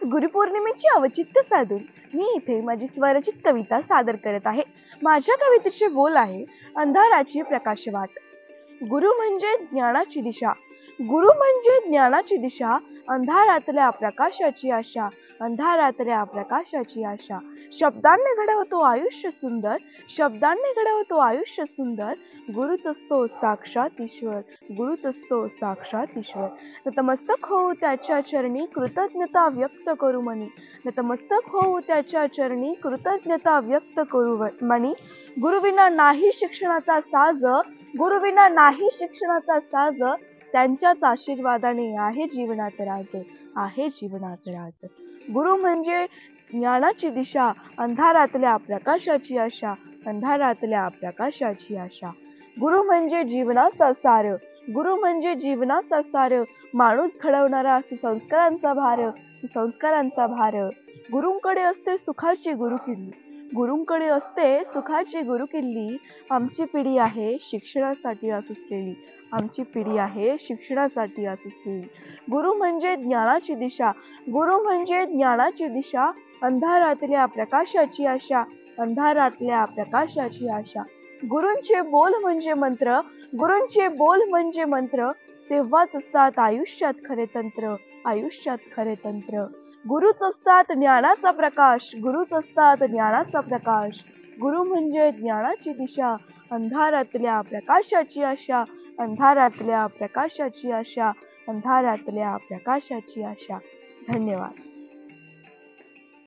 गुरुपौर्णिमेची औचित्य साधून मी इथे माझी स्वरचित कविता सादर करत आहे। माझ्या कवितेचे बोल आहे अंधाराची प्रकाशवाट। गुरु म्हणजे ज्ञानाची दिशा, गुरु म्हणजे ज्ञानाची दिशा, अंधारातल्या प्रकाशाची आशा, अंधारातल्या प्रकाशाची आशा। शब्दांनी घडवतो आयुष्य सुंदर, शब्दांनी घडवतो आयुष्य सुंदर। गुरुच असतो साक्षात ईश्वर, गुरुच असतो साक्षात ईश्वर। नतमस्तक होऊ त्याच्या चरणी कृतज्ञता व्यक्त करू मनी, नतमस्तक होऊ त्याच्या चरणी कृतज्ञता व्यक्त करू मनी। गुरुविना नाही शिक्षणाचा साज, गुरुविना नाही शिक्षणाचा साज, त्यांच्याच आशीर्वादाने आहे जीवनात राज, आहे जीवनात राज। गुरु म्हणजे ज्ञानाची दिशा, अंधारातल्या प्रकाशाची आशा, अंधारातल्या प्रकाशाची आशा। गुरु म्हणजे जीवनाचा सार, गुरु म्हणजे जीवनाचा सार, माणूस घडवणारा सुसंस्कारांचा भार, सुसंस्कारांचा भार। गुरुंकडे असते सुखाची गुरुकिल्ली, गुरुंकडे असते सुखाची गुरुकिल्ली। आमची पिढी आहे शिक्षणासाठी असुसलेली, आमची पिढी आहे शिक्षणासाठी असुसलेली। गुरु म्हणजे ज्ञानाची दिशा, गुरु म्हणजे ज्ञानाची दिशा, अंधारातल्या प्रकाशाची आशा, अंधारातल्या प्रकाशाची आशा। गुरूंचे बोल म्हणजे मंत्र, गुरूंचे बोल म्हणजे मंत्र, तेव्हाच असतात आयुष्यात खरे तंत्र, आयुष्यात खरे तंत्र। गुरुच असतात ज्ञानाचा प्रकाश, गुरुच असतात ज्ञानाचा प्रकाश। गुरु म्हणजे ज्ञानाची दिशा, अंधारातल्या प्रकाशाची आशा, अंधारातल्या प्रकाशाची आशा, अंधारातल्या प्रकाशाची आशा। धन्यवाद।